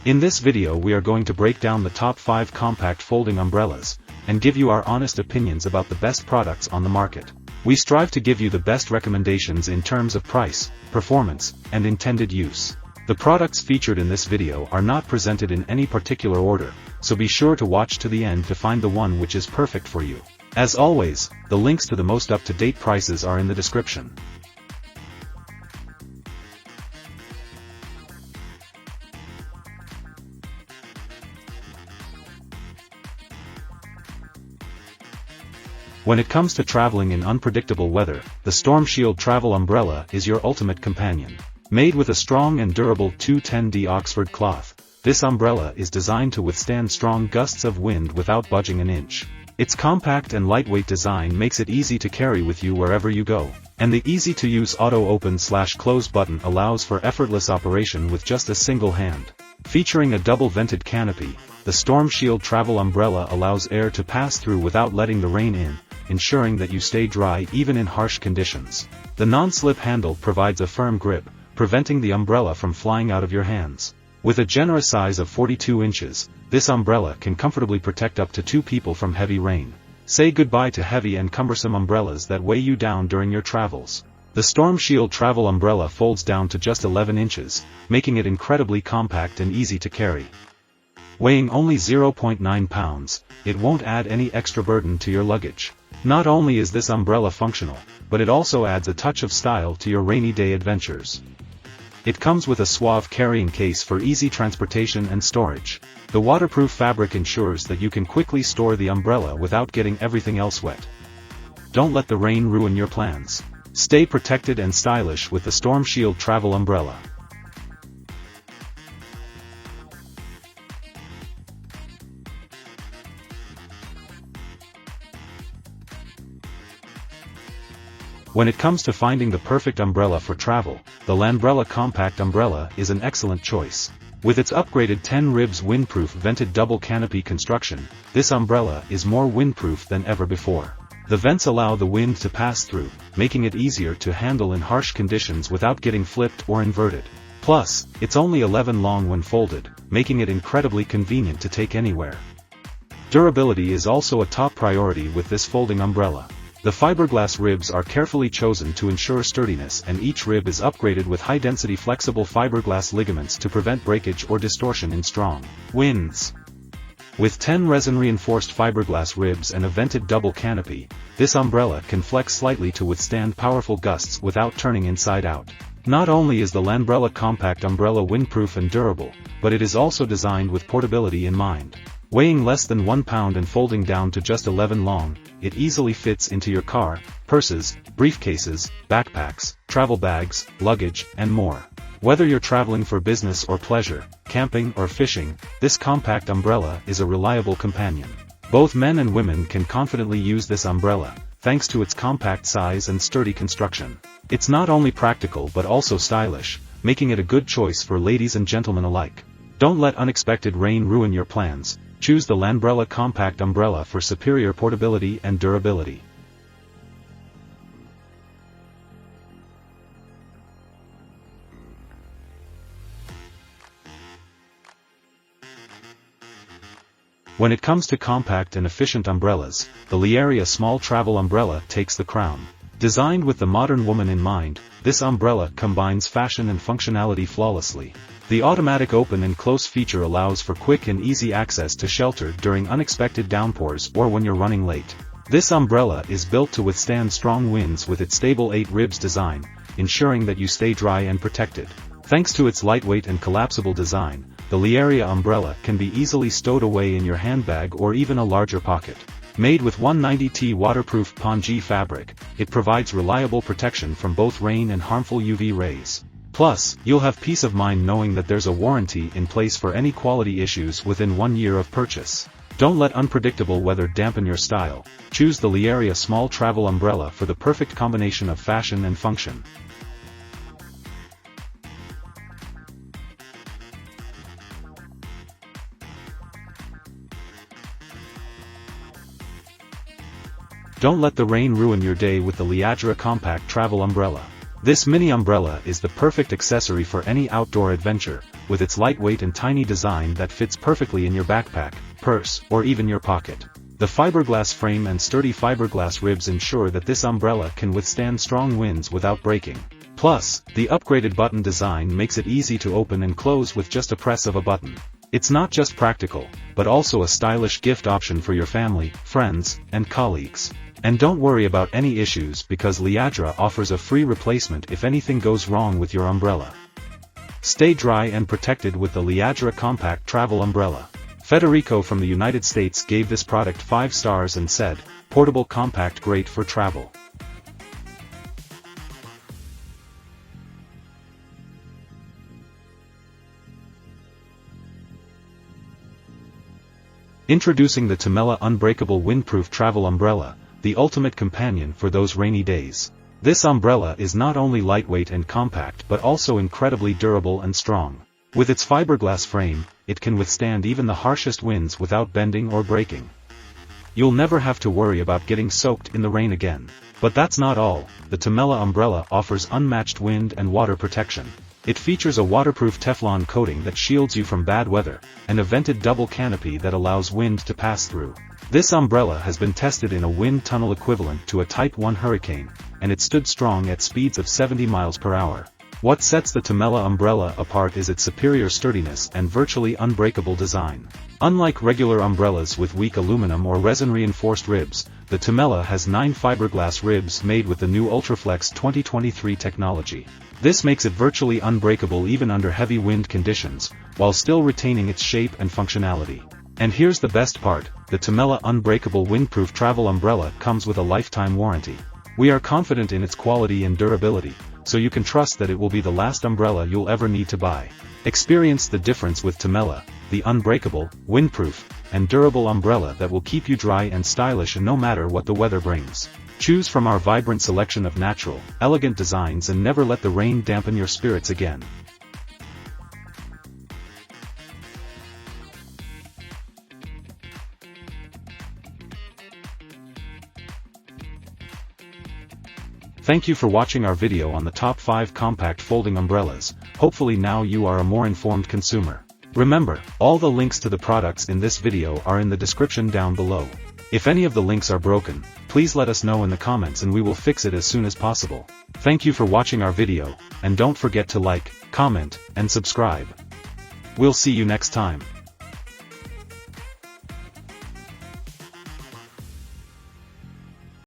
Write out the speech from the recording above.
In this video we are going to break down the top 5 compact folding umbrellas, and give you our honest opinions about the best products on the market. We strive to give you the best recommendations in terms of price, performance, and intended use. The products featured in this video are not presented in any particular order, so be sure to watch to the end to find the one which is perfect for you. As always, the links to the most up-to-date prices are in the description. When it comes to traveling in unpredictable weather, the Storm Shield Travel Umbrella is your ultimate companion. Made with a strong and durable 210D Oxford cloth, this umbrella is designed to withstand strong gusts of wind without budging an inch. Its compact and lightweight design makes it easy to carry with you wherever you go, and the easy-to-use auto-open/close button allows for effortless operation with just a single hand. Featuring a double-vented canopy, the Storm Shield Travel Umbrella allows air to pass through without letting the rain in, ensuring that you stay dry even in harsh conditions. The non-slip handle provides a firm grip, preventing the umbrella from flying out of your hands. With a generous size of 42 inches, this umbrella can comfortably protect up to 2 people from heavy rain. Say goodbye to heavy and cumbersome umbrellas that weigh you down during your travels. The Storm Shield Travel Umbrella folds down to just 11 inches, making it incredibly compact and easy to carry. Weighing only 0.9 pounds, it won't add any extra burden to your luggage. Not only is this umbrella functional, but it also adds a touch of style to your rainy day adventures. It comes with a suave carrying case for easy transportation and storage. The waterproof fabric ensures that you can quickly store the umbrella without getting everything else wet. Don't let the rain ruin your plans. Stay protected and stylish with the Storm Shield Travel Umbrella. When it comes to finding the perfect umbrella for travel, the Lanbrella Compact Umbrella is an excellent choice. With its upgraded 10 ribs windproof vented double canopy construction, this umbrella is more windproof than ever before. The vents allow the wind to pass through, making it easier to handle in harsh conditions without getting flipped or inverted. Plus, it's only 11 long when folded, making it incredibly convenient to take anywhere. Durability is also a top priority with this folding umbrella. The fiberglass ribs are carefully chosen to ensure sturdiness, and each rib is upgraded with high-density flexible fiberglass ligaments to prevent breakage or distortion in strong winds. With 10 resin-reinforced fiberglass ribs and a vented double canopy, this umbrella can flex slightly to withstand powerful gusts without turning inside out. Not only is the Lanbrella Compact Umbrella windproof and durable, but it is also designed with portability in mind. Weighing less than 1 pound and folding down to just 11 long, it easily fits into your car, purses, briefcases, backpacks, travel bags, luggage, and more. Whether you're traveling for business or pleasure, camping or fishing, this compact umbrella is a reliable companion. Both men and women can confidently use this umbrella, thanks to its compact size and sturdy construction. It's not only practical but also stylish, making it a good choice for ladies and gentlemen alike. Don't let unexpected rain ruin your plans. Choose the Lanbrella Compact Umbrella for superior portability and durability. When it comes to compact and efficient umbrellas, the Liaria Small Travel Umbrella takes the crown. Designed with the modern woman in mind, this umbrella combines fashion and functionality flawlessly. The automatic open and close feature allows for quick and easy access to shelter during unexpected downpours or when you're running late. This umbrella is built to withstand strong winds with its stable 8 ribs design, ensuring that you stay dry and protected. Thanks to its lightweight and collapsible design, the Liaria umbrella can be easily stowed away in your handbag or even a larger pocket. Made with 190T waterproof pongee fabric, it provides reliable protection from both rain and harmful UV rays. Plus, you'll have peace of mind knowing that there's a warranty in place for any quality issues within 1 year of purchase. Don't let unpredictable weather dampen your style. Choose the Liaria Small Travel Umbrella for the perfect combination of fashion and function. Don't let the rain ruin your day with the Liaria Compact Travel Umbrella. This mini umbrella is the perfect accessory for any outdoor adventure, with its lightweight and tiny design that fits perfectly in your backpack, purse, or even your pocket. The fiberglass frame and sturdy fiberglass ribs ensure that this umbrella can withstand strong winds without breaking. Plus, the upgraded button design makes it easy to open and close with just a press of a button. It's not just practical, but also a stylish gift option for your family, friends, and colleagues. And don't worry about any issues because Liadra offers a free replacement if anything goes wrong with your umbrella. Stay dry and protected with the Liadra Compact Travel Umbrella. Federico from the United States gave this product 5 stars and said, "Portable compact great for travel." Introducing the Temela Unbreakable Windproof Travel Umbrella, the ultimate companion for those rainy days. This umbrella is not only lightweight and compact but also incredibly durable and strong. With its fiberglass frame, it can withstand even the harshest winds without bending or breaking. You'll never have to worry about getting soaked in the rain again. But that's not all, the Temela umbrella offers unmatched wind and water protection. It features a waterproof Teflon coating that shields you from bad weather, and a vented double canopy that allows wind to pass through. This umbrella has been tested in a wind tunnel equivalent to a Type 1 hurricane, and it stood strong at speeds of 70 miles per hour. What sets the Temela umbrella apart is its superior sturdiness and virtually unbreakable design. Unlike regular umbrellas with weak aluminum or resin-reinforced ribs, the Temela has 9 fiberglass ribs made with the new Ultraflex 2023 technology. This makes it virtually unbreakable even under heavy wind conditions, while still retaining its shape and functionality. And here's the best part, the Temela Unbreakable Windproof Travel Umbrella comes with a lifetime warranty. We are confident in its quality and durability, so you can trust that it will be the last umbrella you'll ever need to buy. Experience the difference with Temela, the unbreakable, windproof, and durable umbrella that will keep you dry and stylish no matter what the weather brings. Choose from our vibrant selection of natural, elegant designs and never let the rain dampen your spirits again. Thank you for watching our video on the top 5 compact folding umbrellas. Hopefully now you are a more informed consumer. Remember, all the links to the products in this video are in the description down below. If any of the links are broken, please let us know in the comments and we will fix it as soon as possible. Thank you for watching our video, and don't forget to like, comment, and subscribe. We'll see you next time.